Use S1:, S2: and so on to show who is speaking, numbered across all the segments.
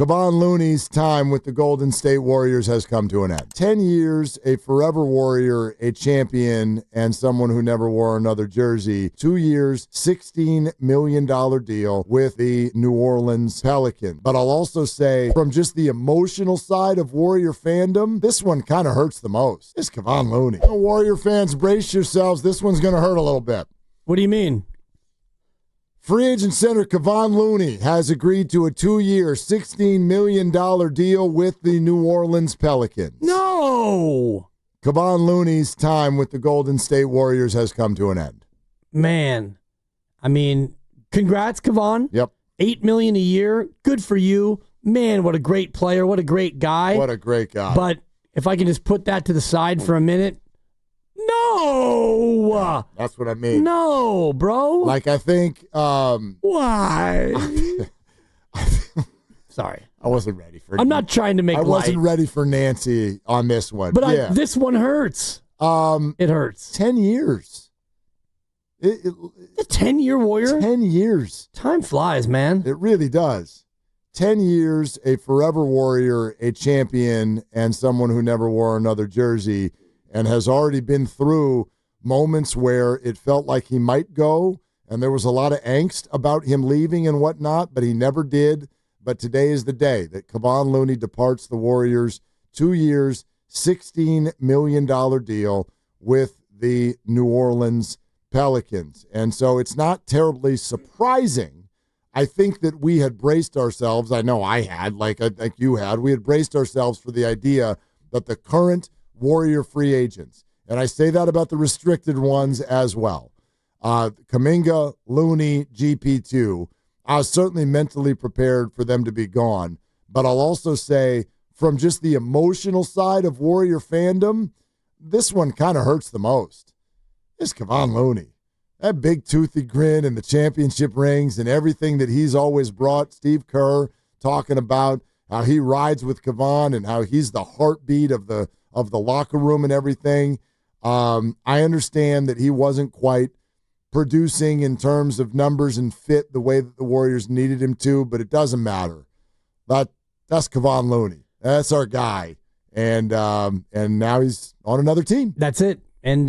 S1: Kevon Looney's time with the Golden State Warriors has come to an end. 10 years, a forever Warrior, a champion, and someone who never wore another jersey. 2 years, $16 million deal with the New Orleans Pelicans. But I'll also say, from just the emotional side of Warrior fandom, this one kind of hurts the most. It's Kevon Looney. Warrior fans, brace yourselves. This one's going to hurt a little bit.
S2: What do you mean?
S1: Free agent center Kevon Looney has agreed to a 2-year, $16 million deal with the New Orleans Pelicans.
S2: No!
S1: Kevon Looney's time with the Golden State Warriors has come to an end.
S2: Man, I mean, congrats, Kevon.
S1: Yep.
S2: $8 million a year. Good for you. Man, what a great player. What a great guy.
S1: What a great guy.
S2: But if I can just put that to the side for a minute. No!
S1: Yeah, that's what I mean.
S2: No, bro.
S1: Like, I think...
S2: Why? Sorry.
S1: I wasn't ready for
S2: I'm not trying to make
S1: I
S2: light.
S1: wasn't ready for Nancy on this one.
S2: But this one hurts. It hurts.
S1: 10 years.
S2: A 10-year Warrior?
S1: 10 years.
S2: Time flies, man.
S1: It really does. 10 years, a forever Warrior, a champion, and someone who never wore another jersey, and has already been through moments where it felt like he might go, and there was a lot of angst about him leaving and whatnot, but he never did. But today is the day that Kevon Looney departs the Warriors. 2 years, $16 million deal with the New Orleans Pelicans. And so it's not terribly surprising. I think that we had braced ourselves, I know I had, like you had, we had braced ourselves for the idea that the current Warrior free agents, and I say that about the restricted ones as well, Kuminga, Looney, GP2, I was certainly mentally prepared for them to be gone. But I'll also say, from just the emotional side of Warrior fandom, this one kind of hurts the most. It's Kevon Looney. That big toothy grin and the championship rings and everything that he's always brought. Steve Kerr talking about how he rides with Kevon and how he's the heartbeat of the locker room and everything. I understand that he wasn't quite producing in terms of numbers and fit the way that the Warriors needed him to, but it doesn't matter. That's Kevon Looney. That's our guy. And now he's on another team.
S2: That's it. And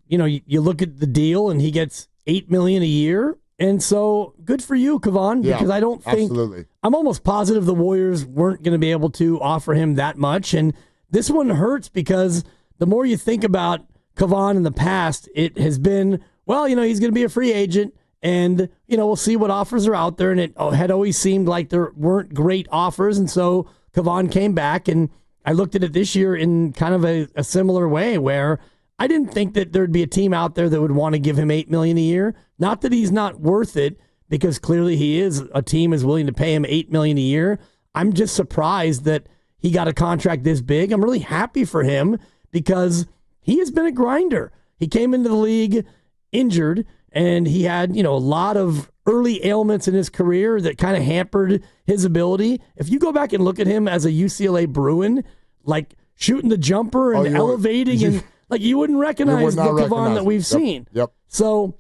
S2: you look at the deal and he gets $8 million a year. And so good for you, Kevon, because I don't think
S1: absolutely.
S2: I'm almost positive the Warriors weren't going to be able to offer him that much. And this one hurts because the more you think about Kevon in the past, it has been, well, he's going to be a free agent and, we'll see what offers are out there. And it had always seemed like there weren't great offers. And so Kevon came back, and I looked at it this year in kind of a similar way where I didn't think that there'd be a team out there that would want to give him $8 million a year. Not that he's not worth it, because clearly he is. A team is willing to pay him $8 million a year. I'm just surprised that he got a contract this big. I'm really happy for him because he has been a grinder. He came into the league injured, and he had, a lot of early ailments in his career that kind of hampered his ability. If you go back and look at him as a UCLA Bruin, like shooting the jumper and elevating, and like you wouldn't recognize the Kevon that we've seen.
S1: Yep.
S2: So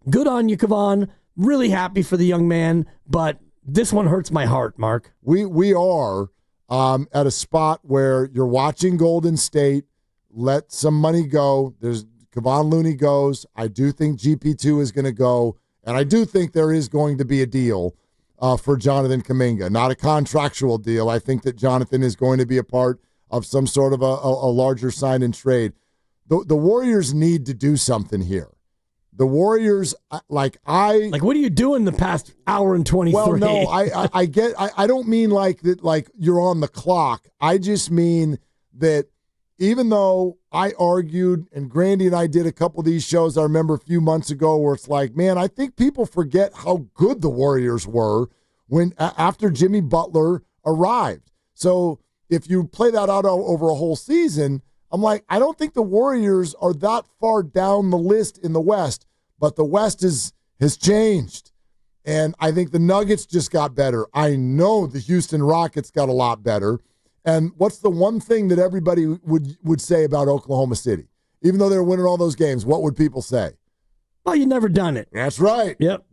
S2: good on you, Kevon. Really happy for the young man, but this one hurts my heart, Mark.
S1: We are at a spot where you're watching Golden State let some money go. There's Kevon Looney goes. I do think GP2 is going to go, and I do think there is going to be a deal for Jonathan Kuminga. Not a contractual deal. I think that Jonathan is going to be a part of some sort of a larger sign and trade. The Warriors need to do something here. The Warriors, what
S2: are you doing the past hour and 23?
S1: Well, no, I get. I don't mean like that. Like you're on the clock. I just mean that even though I argued, and Grandy and I did a couple of these shows, I remember a few months ago, where it's like, man, I think people forget how good the Warriors were after Jimmy Butler arrived. So if you play that out over a whole season, I'm like, I don't think the Warriors are that far down the list in the West, but the West has changed. And I think the Nuggets just got better. I know the Houston Rockets got a lot better. And what's the one thing that everybody would say about Oklahoma City? Even though they're winning all those games, what would people say?
S2: Well, you never done it.
S1: That's right.
S2: Yep.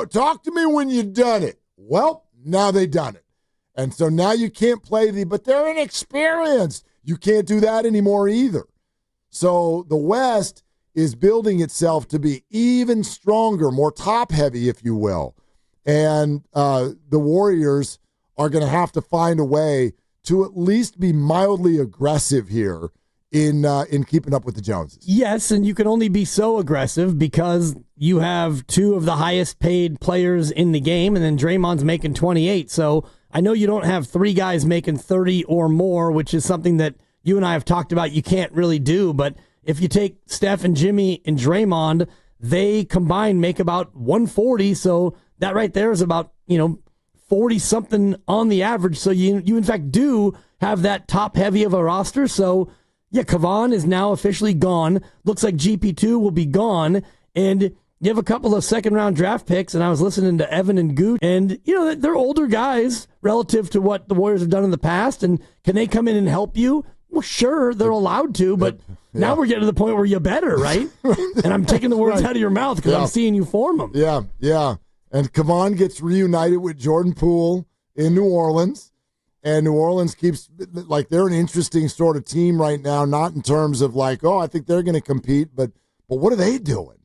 S1: Talk to me when you've done it. Well, now they done it. And so now you can't play but they're inexperienced. You can't do that anymore either. So the West is building itself to be even stronger, more top-heavy, if you will. And the Warriors are going to have to find a way to at least be mildly aggressive here in keeping up with the Joneses.
S2: Yes, and you can only be so aggressive because you have two of the highest-paid players in the game, and then Draymond's making 28. So I know you don't have three guys making 30 or more, which is something that you and I have talked about you can't really do, but if you take Steph and Jimmy and Draymond, they combined make about 140, so that right there is about, 40-something on the average, so you in fact do have that top-heavy of a roster, so yeah, Kevon is now officially gone. Looks like GP2 will be gone, and you have a couple of second-round draft picks, and I was listening to Evan and Goot, and, they're older guys relative to what the Warriors have done in the past, and can they come in and help you? Well, sure, they're allowed to, but now we're getting to the point where you better, right? And I'm taking the words out of your mouth because I'm seeing you form them.
S1: Yeah. And Kevon gets reunited with Jordan Poole in New Orleans, and New Orleans keeps, they're an interesting sort of team right now, not in terms of I think they're going to compete, but what are they doing?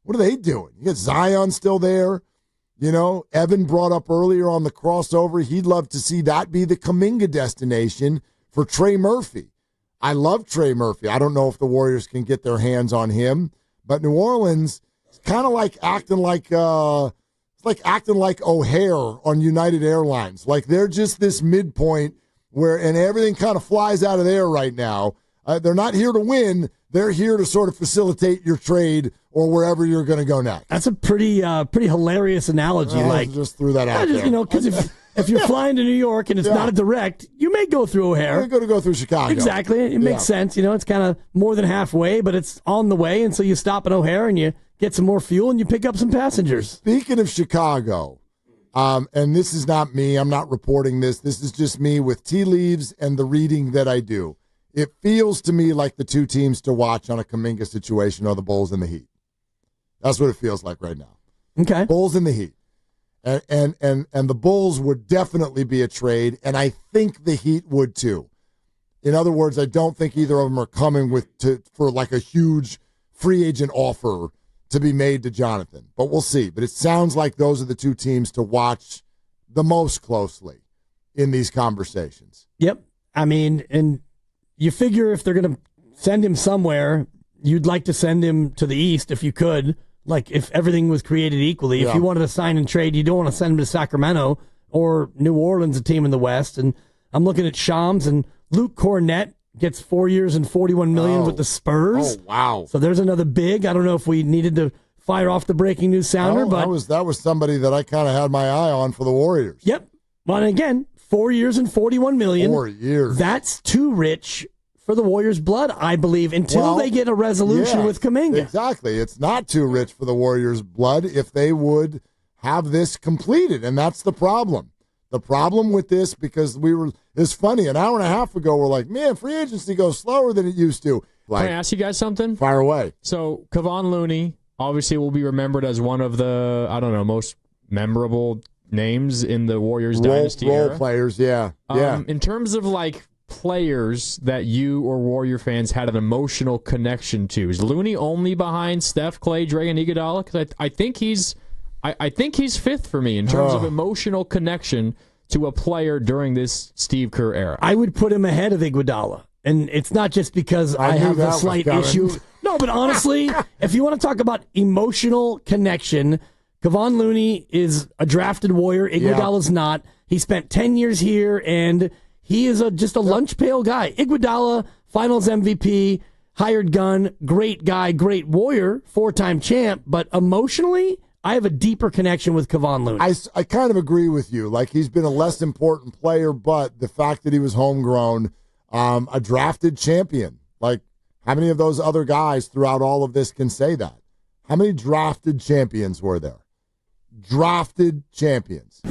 S1: What are they doing? You got Zion still there. Evan brought up earlier on the crossover, he'd love to see that be the Kuminga destination for Trey Murphy. I love Trey Murphy. I don't know if the Warriors can get their hands on him, but New Orleans is kind of acting like O'Hare on United Airlines. They're just this midpoint and everything kind of flies out of there right now. They're not here to win. They're here to sort of facilitate your trade or wherever you're going to go next.
S2: That's a pretty hilarious analogy.
S1: Just threw that out there.
S2: Because if you're flying to New York and it's not a direct, you may go through O'Hare.
S1: You're going to go through Chicago.
S2: Exactly. It makes sense. It's kind of more than halfway, but it's on the way. And so you stop at O'Hare and you get some more fuel and you pick up some passengers.
S1: Speaking of Chicago, and this is not me. I'm not reporting this. This is just me with tea leaves and the reading that I do. It feels to me like the two teams to watch on a Kuminga situation are the Bulls and the Heat. That's what it feels like right now.
S2: Okay.
S1: Bulls and the Heat. And the Bulls would definitely be a trade, and I think the Heat would too. In other words, I don't think either of them are coming for a huge free agent offer to be made to Jonathan. But we'll see. But it sounds like those are the two teams to watch the most closely in these conversations.
S2: Yep. I mean, and you figure if they're going to send him somewhere, you'd like to send him to the East if you could. If everything was created equally. If you wanted to sign and trade, you don't want to send him to Sacramento or New Orleans, a team in the West. And I'm looking at Shams, and Luke Cornett gets 4 years and $41 million with the Spurs.
S1: Oh, wow.
S2: So there's another big. I don't know if we needed to fire off the breaking news sounder, but
S1: that was somebody that I kind of had my eye on for the Warriors.
S2: Yep. Well, and again, 4 years and $41 million.
S1: 4 years.
S2: That's too rich for the Warriors' blood, I believe, until they get a resolution with Kuminga.
S1: Exactly. It's not too rich for the Warriors' blood if they would have this completed, and that's the problem. The problem with this, because it's funny, an hour and a half ago, we're like, man, free agency goes slower than it used to.
S3: Can I ask you guys something?
S1: Fire away.
S3: So, Kevon Looney obviously will be remembered as one of the, most memorable names in the Warriors dynasty era.
S1: Role players, yeah.
S3: In terms of, players that you or Warrior fans had an emotional connection to, is Looney only behind Steph, Clay, Dre, and Iguodala? Because I think he's fifth for me in terms of emotional connection to a player during this Steve Kerr era.
S2: I would put him ahead of Iguodala, and it's not just because I have a slight issue. No, but honestly, if you want to talk about emotional connection, Kevon Looney is a drafted Warrior. Iguodala's not. He spent 10 years here, and he is just a lunch pail guy. Iguodala, Finals MVP, hired gun, great guy, great Warrior, 4-time champ. But emotionally, I have a deeper connection with Kevon Looney.
S1: I kind of agree with you. He's been a less important player, but the fact that he was homegrown, a drafted champion. How many of those other guys throughout all of this can say that? How many drafted champions were there? Drafted champions.